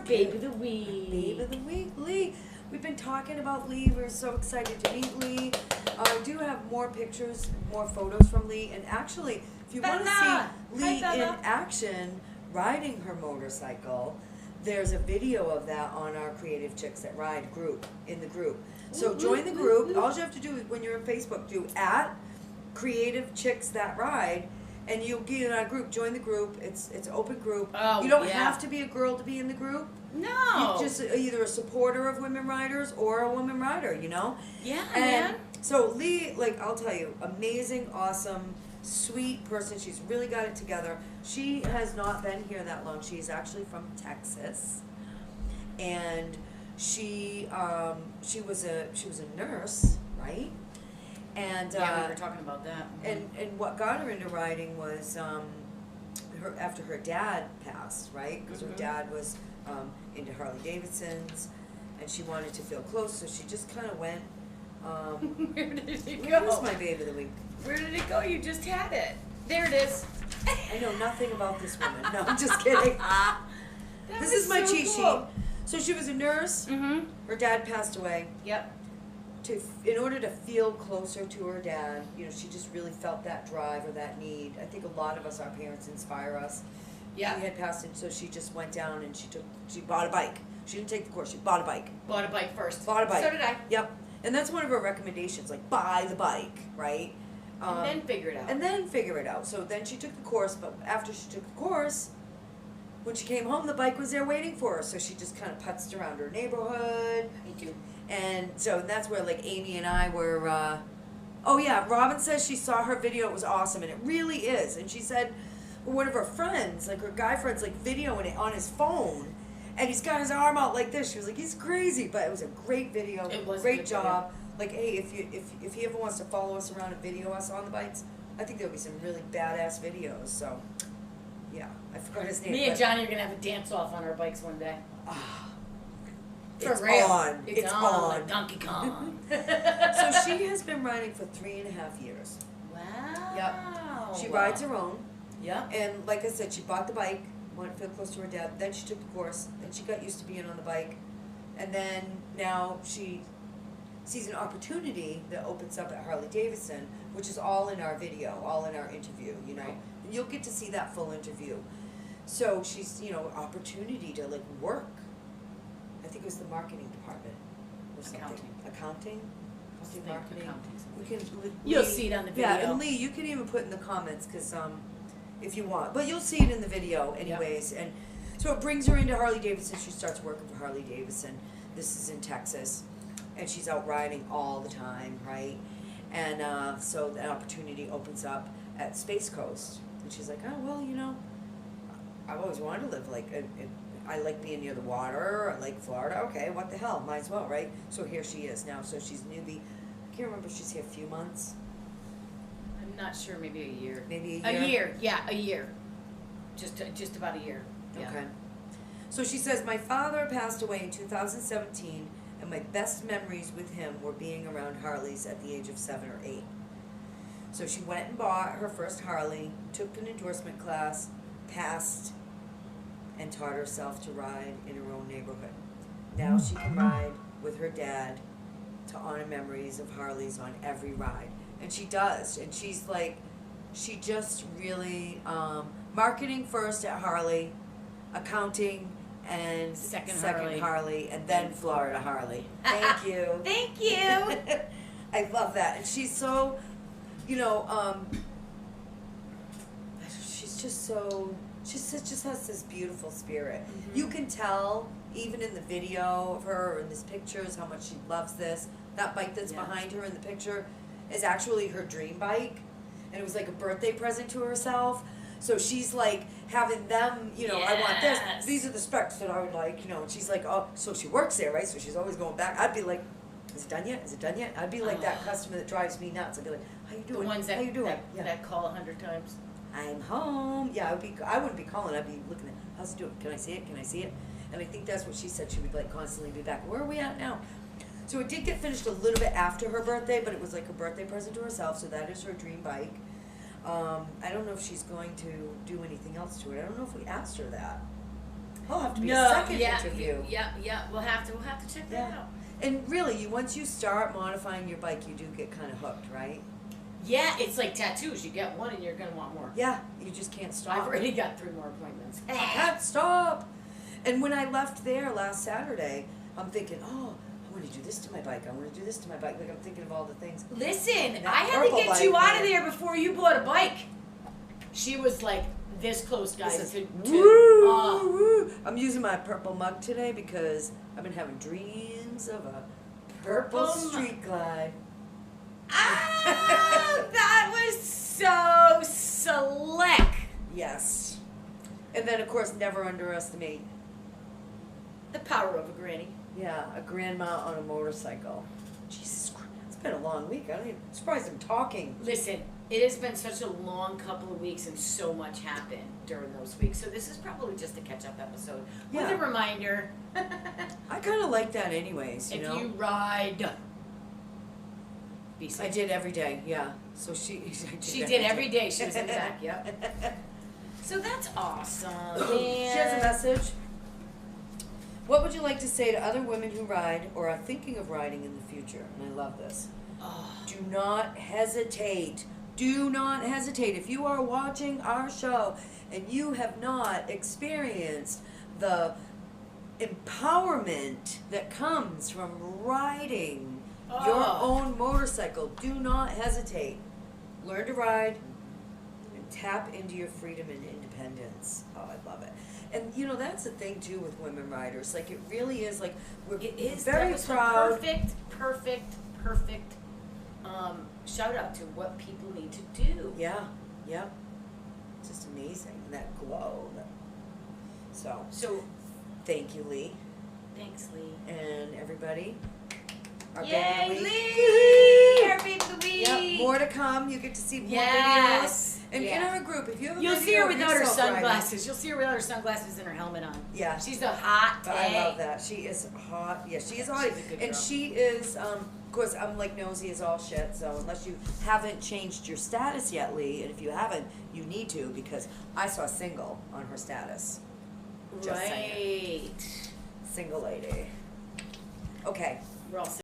babe of the week. Babe of the week, Leigh. We've been talking about Leigh. We're so excited to meet Leigh. I do have more pictures, more photos from Leigh. And actually, if you want to see Leigh in action riding her motorcycle, there's a video of that on our Creative Chicks That Ride group, in the group. So join the group. All you have to do is, when you're on Facebook, do @Creative Chicks That Ride, and you'll get in our group. Join the group. It's open group. Oh, you don't have to be a girl to be in the group. No. You're just either a supporter of women riders or a woman rider, you know? Yeah, and man. So Leigh, like, I'll tell you, amazing, awesome, sweet person. She's really got it together. She has not been here that long. She's actually from Texas. And she was a nurse, right? And yeah, we were talking about that. And what got her into riding was after her dad passed, right? Because her dad was into Harley Davidsons, and she wanted to feel close, so she just kind of went. Where did it Where go? was my babe of the week? Where did it go? You just had it. There it is. I know nothing about this woman. No, I'm just kidding. This is my cheat sheet. So she was a nurse. Mm-hmm. Her dad passed away. Yep. In order to feel closer to her dad, you know, she just really felt that drive or that need. I think a lot of us, our parents, inspire us. Yeah. She had passed it, so she just went down and she bought a bike. She didn't take the course. She bought a bike. Bought a bike first. Bought a bike. So did I. Yep. And that's one of her recommendations, like, buy the bike, right? And then figure it out. And then figure it out. So then she took the course, but after she took the course, when she came home, the bike was there waiting for her. So she just kind of putzed around her neighborhood. Me too. And so that's where, like, Amy and I were, oh yeah, Robin says she saw her video, it was awesome, and it really is. And she said one of her friends, like her guy friends, like videoing it on his phone, and he's got his arm out like this. She was like, he's crazy, but it was a great video. It was great a good job. Video. Like, hey, if he ever wants to follow us around and video us on the bikes, I think there'll be some really badass videos. So, yeah, I forgot his name. Me and Johnny are gonna have a dance off on our bikes one day. It's real. on. It's on. Like Donkey Kong. So she has been riding for 3.5 years. Wow. Yep. She rides her own. Yep. And like I said, she bought the bike, wanted to feel close to her dad. Then she took the course. Then she got used to being on the bike. And then now she sees an opportunity that opens up at Harley Davidson, which is all in our video, all in our interview, you know. Right. And you'll get to see that full interview. So she's, you know, opportunity to, like, work. I think it was the marketing department or something. Accounting? Marketing. We can. You'll see it on the video. Yeah, and Leigh, you can even put in the comments because if you want, but you'll see it in the video anyways. Yep. And so it brings her into Harley Davidson. She starts working for Harley Davidson. This is in Texas, and she's out riding all the time, right? And so that opportunity opens up at Space Coast, and she's like, oh well, you know, I've always wanted to live like I like being near the water. I like Florida. Okay, what the hell? Might as well, right? So here she is now. So she's newbie. I can't remember if she's here a few months. I'm not sure. Maybe a year. Maybe a year? A year. Yeah, a year. Just about a year. Yeah. Okay. So she says, my father passed away in 2017, and my best memories with him were being around Harleys at the age of 7 or 8. So she went and bought her first Harley, took an endorsement class, passed, and taught herself to ride in her own neighborhood. Now she can ride with her dad to honor memories of Harleys on every ride. And she does. And she's like, she just really, marketing first at Harley, accounting, and second Harley, and then Florida Harley. Thank you. Thank you. I love that. And she's so, you know, she's just so, she just has this beautiful spirit. Mm-hmm. You can tell, even in the video of her, or in these pictures, how much she loves this. That bike that's behind her in the picture is actually her dream bike. And it was like a birthday present to herself. So she's like having them, you know, I want this. These are the specs that I would like, you know. And she's like, oh, so she works there, right? So she's always going back. I'd be like, is it done yet? Is it done yet? I'd be like that customer that drives me nuts. I'd be like, how you doing? The ones that, how you doing? that call 100 times. I'm home. Yeah, I wouldn't be calling. I'd be looking at, how's it doing? Can I see it? Can I see it? And I think that's what she said. She would like constantly be back. Where are we at now? So it did get finished a little bit after her birthday, but it was like a birthday present to herself. So that is her dream bike. I don't know if she's going to do anything else to it. I don't know if we asked her that. I'll have to be a No, second yeah, interview. yeah. We'll have to check that out. And really, once you start modifying your bike, you do get kind of hooked, right? Yeah, it's like tattoos. You get one and you're gonna want more. Yeah, you just can't stop. I've already got 3 more appointments. I can't stop. And when I left there last Saturday, I'm thinking, oh, I want to do this to my bike. I want to do this to my bike. Like, I'm thinking of all the things. Listen, And I that had to purple get you bike, out of man. there before you bought a bike. She was like this close, guys. This is to woo, woo. I'm using my purple mug today because I've been having dreams of a purple Purple mug. street glide. That was so slick. Yes. And then, of course, never underestimate, The power of a granny. yeah, a grandma on a motorcycle. Jesus Christ. It's been a long week. I'm surprised I'm talking. Listen, it has been such a long couple of weeks and so much happened during those weeks. So this is probably just a catch-up episode with Yeah. a reminder. I kind of like that anyways, you If know? you ride, be safe. I did every day, yeah. So she She did every day. She was in the back. Yep. So that's awesome. She has a message. What would you like to say to other women who ride or are thinking of riding in the future? And I love this. Oh, Do not hesitate. Do not hesitate. If you are watching our show and you have not experienced the empowerment that comes from riding your own motorcycle, do not hesitate. Learn to ride and tap into your freedom and independence. Oh, I love it. And you know, that's the thing too with women riders. Like, it really is like we're it is very that was a proud. perfect shout out to what people need to do. Yeah, yeah. It's just amazing. And that glow. So, thank you, Leigh. Thanks, Leigh. And everybody. Our Yay, baby Leigh! Our baby Leigh! Yep, more to come. You get to see more Yes. videos. And in Yeah. our group, if you have a You'll video see her of without her yourself riding- sunglasses. You'll see her without her sunglasses and her helmet on. Yeah. She's a hot But day. I love that. She is hot. Yeah, she is hot. She's a good And girl. she is, of course, I'm like nosy as all shit, so unless you haven't changed your status yet, Leigh, and if you haven't, you need to, because I saw single on her status. Just saying. Right. Single lady. Okay. We're all